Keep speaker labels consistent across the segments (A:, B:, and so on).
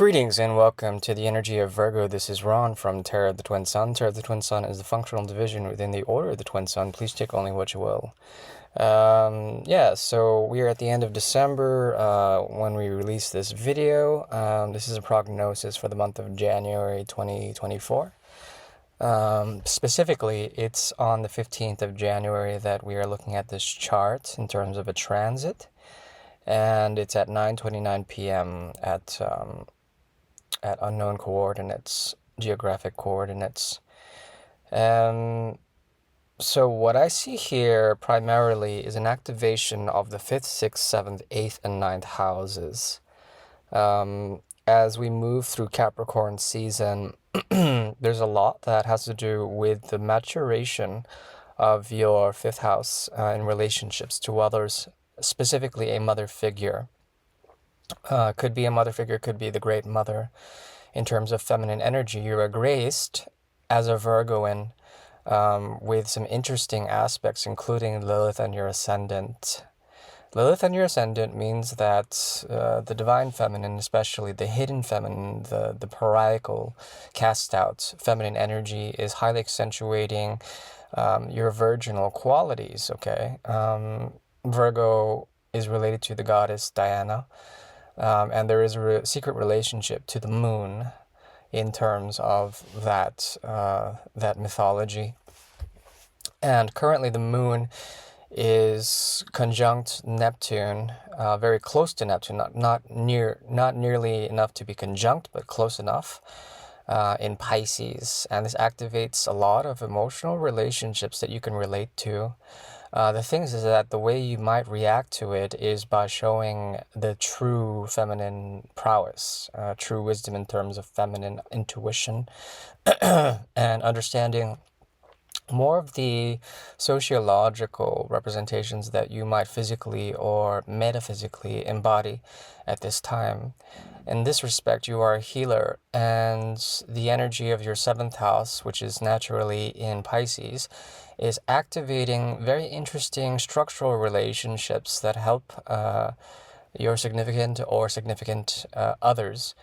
A: Greetings and welcome to the energy of Virgo. This is Ron from Tarot of the Twin Sun. Tarot of the Twin Sun is the functional division within the Order of the Twin Sun. Please take only what you will. So we are at the end of December when we release this video. This is a prognosis for the month of January 2024. Specifically, it's on the 15th of January that we are looking at this chart in terms of a transit. And it's at 9:29 p.m. at unknown coordinates, geographic coordinates. So what I see here primarily is an activation of the 5th, 6th, 7th, 8th, and 9th houses. As we move through Capricorn season, there's a lot that has to do with the maturation of your 5th house in relationships to others, specifically a mother figure. Could be a mother figure, could be the great mother. In terms of feminine energy, you are graced as a Virgoan with some interesting aspects, including Lilith and your ascendant. Lilith and your ascendant means that the divine feminine, especially the hidden feminine, the pariacal, cast out feminine energy is highly accentuating your virginal qualities, okay? Virgo is related to the goddess Diana. And there is a secret relationship to the moon in terms of that mythology. And currently the moon is conjunct Neptune, very close to Neptune, not nearly enough to be conjunct, but close enough in Pisces. And this activates a lot of emotional relationships that you can relate to. The thing is that the way you might react to it is by showing the true feminine prowess, true wisdom in terms of feminine intuition, and understanding more of the sociological representations that you might physically or metaphysically embody at this time. In this respect, you are a healer, and the energy of your 7th house, which is naturally in Pisces, is activating very interesting structural relationships that help your significant or significant others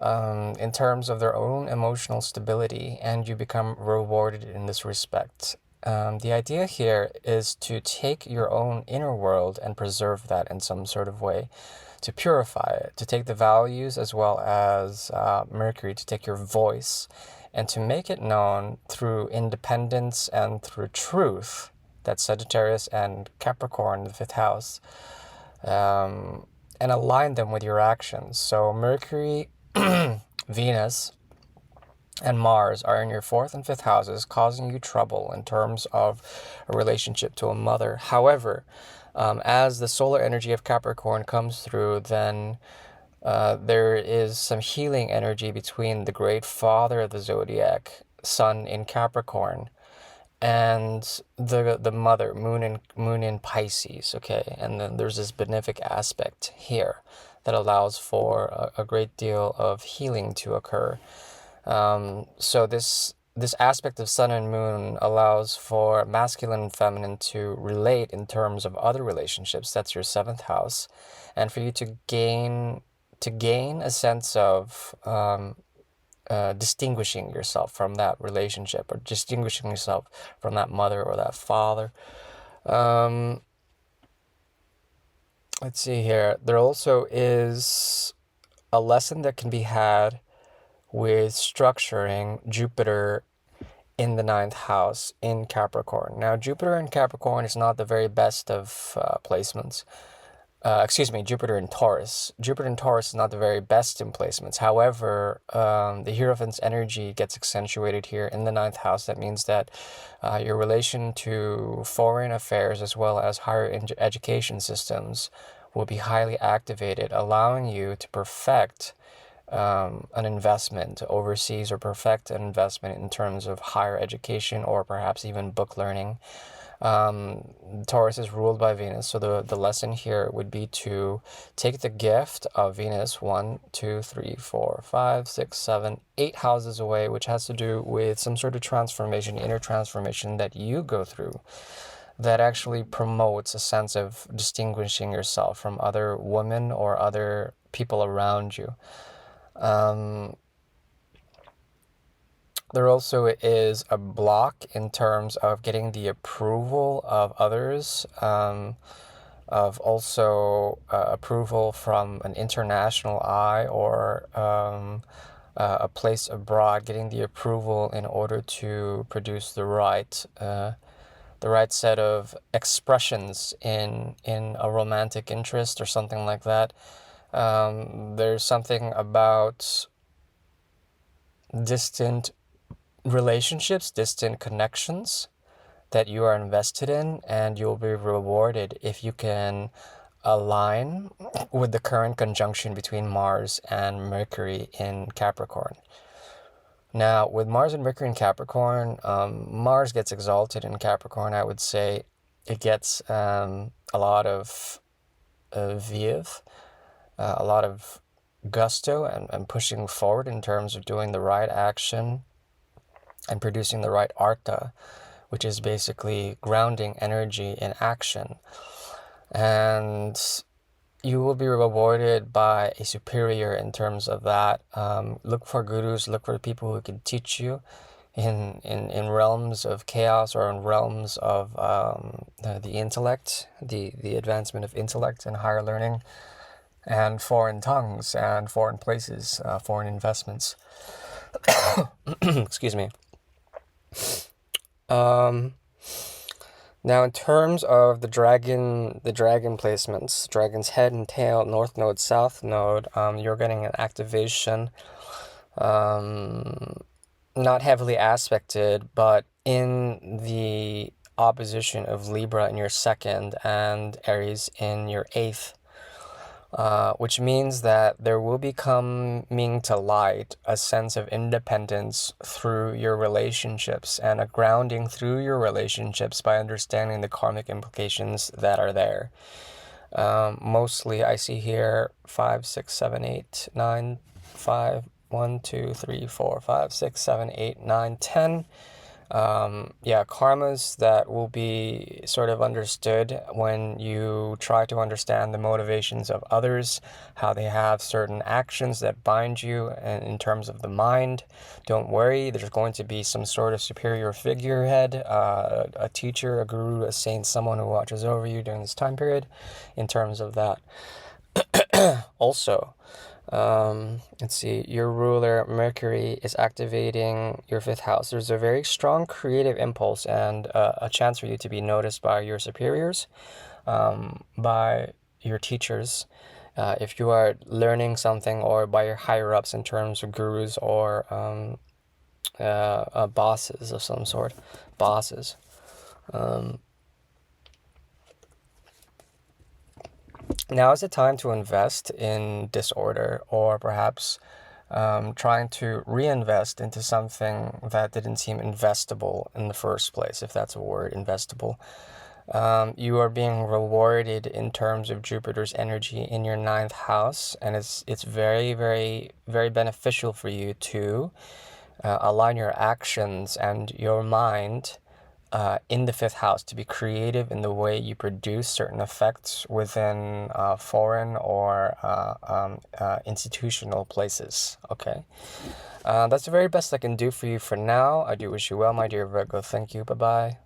A: in terms of their own emotional stability, and you become rewarded in this respect. The idea here is to take your own inner world and preserve that in some sort of way, to purify it, to take the values as well as Mercury, to take your voice and to make it known through independence and through truth. That's Sagittarius and Capricorn, the 5th house, and align them with your actions. So Mercury, Venus, and Mars are in your 4th and 5th houses, causing you trouble in terms of a relationship to a mother. However, as the solar energy of Capricorn comes through, then there is some healing energy between the great father of the zodiac, Sun in Capricorn, and the mother, Moon in Pisces, okay? And then there's this benefic aspect here that allows for a great deal of healing to occur. So this aspect of Sun and Moon allows for masculine and feminine to relate in terms of other relationships. That's your 7th house, and for you to gain a sense of distinguishing yourself from that relationship, or distinguishing yourself from that mother or that father. Let's see here. There also is a lesson that can be had with structuring Jupiter in the 9th house in Capricorn. Now, Jupiter in Capricorn is not the very best of placements. Jupiter in Taurus. Jupiter in Taurus is not the very best in placements. However, the Hierophant's energy gets accentuated here in the 9th house. That means that your relation to foreign affairs as well as higher education systems will be highly activated, allowing you to perfect an investment overseas, or perfect an investment in terms of higher education or perhaps even book learning. Taurus is ruled by Venus, so the lesson here would be to take the gift of Venus 1, 2, 3, 4, 5, 6, 7, 8 houses away, which has to do with some sort of transformation, inner transformation that you go through, that actually promotes a sense of distinguishing yourself from other women or other people around you. There also is a block in terms of getting the approval of others, of also approval from an international eye or a place abroad, getting the approval in order to produce the right set of expressions in a romantic interest or something like that. There's something about distant relationships, distant connections that you are invested in, and you'll be rewarded if you can align with the current conjunction between Mars and Mercury in Capricorn. Now, with Mars and Mercury in Capricorn, Mars gets exalted in Capricorn. I would say it gets a lot of viv, a lot of gusto and pushing forward in terms of doing the right action and producing the right artha, which is basically grounding energy in action. And you will be rewarded by a superior in terms of that. Look for gurus, look for people who can teach you in realms of chaos or in realms of the intellect, the advancement of intellect and higher learning, and foreign tongues and foreign places, foreign investments. Excuse me. Now, in terms of the dragon placements, dragon's head and tail, north node, south node, you're getting an activation, not heavily aspected, but in the opposition of Libra in your second and Aries in your eighth. Which means that there will be coming to light a sense of independence through your relationships and a grounding through your relationships by understanding the karmic implications that are there. Mostly I see here 5, 6, 7, 8, 9, 5, 1, 2, 3, 4, 5, 6, 7, 8, 9, 10. Karmas that will be sort of understood when you try to understand the motivations of others, how they have certain actions that bind you in terms of the mind. Don't worry, there's going to be some sort of superior figurehead, a teacher, a guru, a saint, someone who watches over you during this time period in terms of that. Also, let's see, your ruler Mercury is activating your fifth house. There's a very strong creative impulse and a chance for you to be noticed by your superiors, by your teachers, if you are learning something, or by your higher ups in terms of gurus or bosses of some sort, bosses. Now is the time to invest in disorder, or perhaps trying to reinvest into something that didn't seem investable in the first place, if that's a word, investable. You are being rewarded in terms of Jupiter's energy in your ninth house, and it's very, very, very beneficial for you to align your actions and your mind in the fifth house, to be creative in the way you produce certain effects within foreign or institutional places. Okay, that's the very best I can do for you for now. I do wish you well, my dear Virgo. Thank you. Bye-bye.